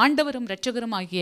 ஆண்டவரும் இரட்சகருமாகிய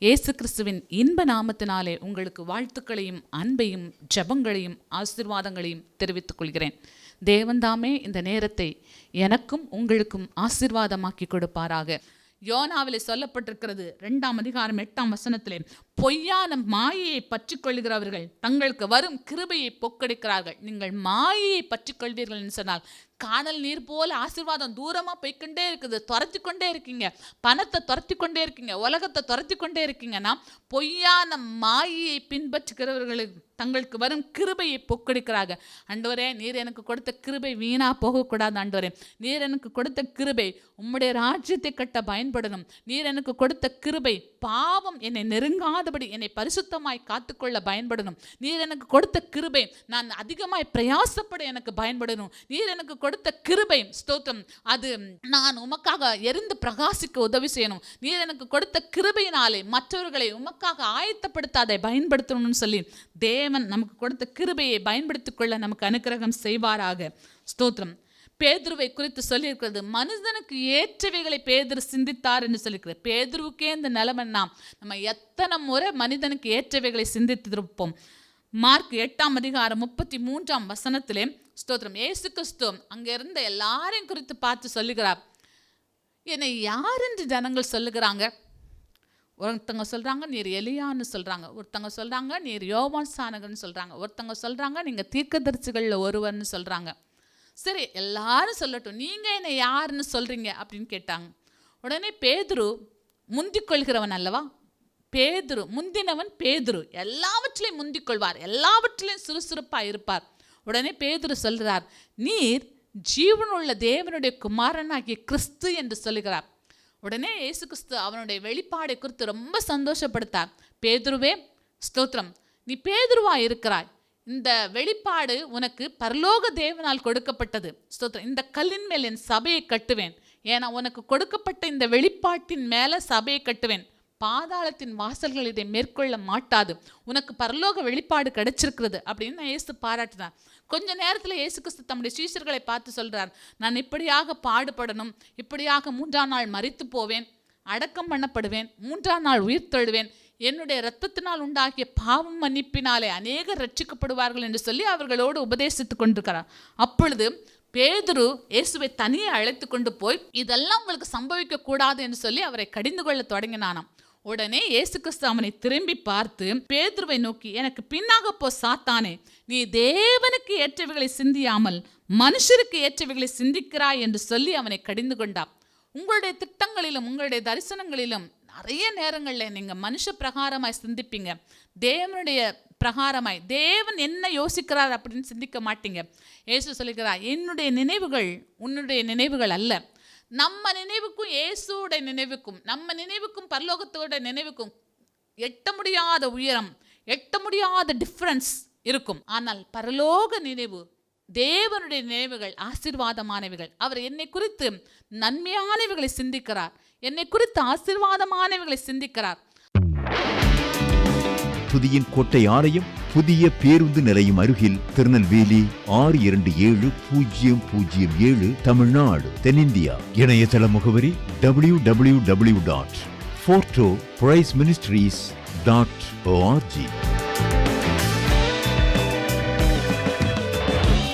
இயேசு கிறிஸ்துவின் இன்ப நாமத்தினாலே உங்களுக்கு வாழ்த்துக்களையும் அன்பையும் ஜெபங்களையும் ஆசீர்வாதங்களையும் தெரிவித்துக் கொள்கிறேன். தேவன்தாமே இந்த நேரத்தை எனக்கும் உங்களுக்கும் ஆசீர்வாதமாக்கி கொடுப்பாராக. யோனாவிலே சொல்லப்பட்டிருக்கிறது 2ஆம் அதிகாரம் 8ஆம் வசனத்திலே, பொய்யான மாயையை பற்றி கொள்கிறவர்கள் தங்களுக்கு வரும் கிருபையை பொக்கடிக்கிறார்கள். நீங்கள் மாயையை பற்றி கொள்வீர்கள் என்று சொன்னால் காணல் நீர் போல ஆசீர்வாதம் தூரமாக போய்கொண்டே இருக்குது. துரத்தி கொண்டே இருக்கீங்க, பணத்தை துரத்தி கொண்டே இருக்கீங்க, உலகத்தை துரத்தி கொண்டே இருக்கீங்கன்னா பொய்யான மாயையை பின்பற்றுகிறவர்களுக்கு தங்களுக்கு வரும் கிருபையை பொக்கடிக்கிறாங்க. ஆண்டவரே, நீர் எனக்கு கொடுத்த கிருபை வீணா போகக்கூடாது. ஆண்டவரே, நீர் எனக்கு கொடுத்த கிருபை உம்முடைய ராஜ்யத்தை கட்ட பயன்படணும். நீர் எனக்கு கொடுத்த கிருபை பாவம் என்னை நெருங்காதபடி என்னை பரிசுத்தமாய் காத்துக்கொள்ள பயன்படணும். நீர் எனக்கு கொடுத்த கிருபை நான் அதிகமாய் பிரயாசப்பட எனக்கு பயன்படணும். நீர் எனக்கு கொடுத்த கிருபை ஸ்தோத்திரம், அது நான் உமக்காக எரிந்து பிரகாசிக்க உதவி செய்யணும். நீர் எனக்கு கொடுத்த கிருபையினாலே மற்றவர்களை உமக்காக ஆயத்தப்படுத்த அதை பயன்படுத்தணும்னு சொல்லி தேவன் நமக்கு கொடுத்த கிருபையை பயன்படுத்திக் கொள்ள நமக்கு அனுக்கிரகம் செய்வாராக. ஸ்தோத்திரம். பேதுருவை குறித்து சொல்லியிருக்கிறது, மனுஷனுக்கு ஏற்றவைகளை பேதுரு சிந்தித்தார் என்று சொல்லியிருக்கிறது. பேதுருவுக்கே இந்த நிலைமைன்னா நம்ம எத்தனை முறை மனிதனுக்கு ஏற்றவைகளை சிந்தித்திருப்போம். மார்க் 8ஆம் அதிகாரம் 33ஆம் வசனத்திலே ஸ்தோத்திரம், இயேசு கிறிஸ்து அங்கே இருந்த எல்லாரையும் குறித்து பார்த்து சொல்லுகிறார், என்னை யார் என்று ஜனங்கள் சொல்லுகிறாங்க? ஒருத்தங்க சொல்கிறாங்க நீர் எலியான்னு சொல்கிறாங்க, ஒருத்தங்க சொல்கிறாங்க நீர் யோவான் ஸ்நானகன்னு சொல்கிறாங்க, ஒருத்தங்க சொல்கிறாங்க நீங்கள் தீர்க்கதரிசிகளில் ஒருவர்னு சொல்கிறாங்க. சரி, எல்லாரும் சொல்லட்டும், நீங்கள் என்னை யாருன்னு சொல்கிறீங்க அப்படின்னு கேட்டாங்க. உடனே பேதுரு முந்திக்கொள்கிறவன் அல்லவா, பேதுரு முந்தினவன். பேதுரு எல்லாவற்றிலையும் முந்திக்கொள்வார், எல்லாவற்றிலையும் சுறுசுறுப்பாக இருப்பார். உடனே பேதுரு சொல்கிறார், நீர் ஜீவனுள்ள தேவனுடைய குமாரனாகிய கிறிஸ்து என்று சொல்லுகிறார். உடனே இயேசு கிறிஸ்து அவனுடைய வெளிப்பாடை குறித்து ரொம்ப சந்தோஷப்படுத்தார். பேதுருவே ஸ்தோத்திரம், நீ பேதுருவா இருக்கிறாய், இந்த வெளிப்பாடு உனக்கு பரலோக தேவனால் கொடுக்கப்பட்டது. ஸ்தோத்திரம், இந்த கல்லின் மேல் என் சபையை கட்டுவேன். ஏன்னா உனக்கு கொடுக்கப்பட்ட இந்த வெளிப்பாட்டின் மேலே சபையை கட்டுவேன். பாதாளத்தின் வாசல்கள் இதை மேற்கொள்ள மாட்டாது. உனக்கு பரலோக வெளிப்பாடு கிடைச்சிருக்கிறது அப்படின்னு இயேசு பாராட்டினார். கொஞ்ச நேரத்தில் இயேசு கிறிஸ்து தம்முடைய சீஷர்களை பார்த்து சொல்கிறார், நான் இப்படியாக பாடுபடணும், இப்படியாக 3ஆம் நாள் மரித்து போவேன், அடக்கம் பண்ணப்படுவேன், 3ஆம் நாள் உயிர் தழுவேன், என்னுடைய இரத்தத்தினால் உண்டாகிய பாவம் மன்னிப்பினாலே அநேகர் ரட்சிக்கப்படுவார்கள் என்று சொல்லி அவர்களோடு உபதேசித்து கொண்டிருக்கிறார். அப்பொழுது பேதுரு இயேசுவை தனியே அழைத்து கொண்டு போய் இதெல்லாம் உங்களுக்கு சம்பவிக்க கூடாது என்று சொல்லி அவரை கடிந்து கொள்ள தொடங்கினானாம். உடனே இயேசு கிறிஸ்து அவனை திரும்பி பார்த்து பேதுருவை நோக்கி, எனக்கு பின்னாக போ சாத்தானே, நீ தேவனுக்கு ஏற்றவைகளை சிந்தியாமல் மனுஷருக்கு ஏற்றவைகளை சிந்திக்கிறாய் என்று சொல்லி அவனை கடிந்து கொண்டார். உங்களுடைய திட்டங்களிலும் உங்களுடைய தரிசனங்களிலும் நிறைய நேரங்களில் நீங்கள் மனுஷ பிரகாரமாய் சிந்திப்பீங்க, தேவனுடைய பிரகாரமாய் தேவன் என்ன யோசிக்கிறார் அப்படின்னு சிந்திக்க மாட்டீங்க. இயேசு சொல்லுகிறார், என்னுடைய நினைவுகள் உன்னுடைய நினைவுகள் அல்ல. நம்ம நினைவுக்கும் இயேசுடைய நினைவுக்கும், நம்ம நினைவுக்கும் பரலோகத்தோட நினைவுக்கும் எட்ட முடியாத உயரம், எட்ட முடியாத டிஃப்ரென்ஸ் இருக்கும். ஆனால் பரலோக நினைவு, தேவனுடைய நினைவுகள் ஆசீர்வாதமானவைகள். அவர் என்னை குறித்து நன்மையானவைகளை சிந்திக்கிறார், என்னை குறித்து ஆசீர்வாதமானவைகளை சிந்திக்கிறார். துதியின் கோட்டை ஆலயம் புதிய பேருந்து நிலையம் அருகில், திருநெல்வேலி 620007 தமிழ்நாடு, தென்னிந்தியா. இணையதள முகவரி www.fortopriceministries.org.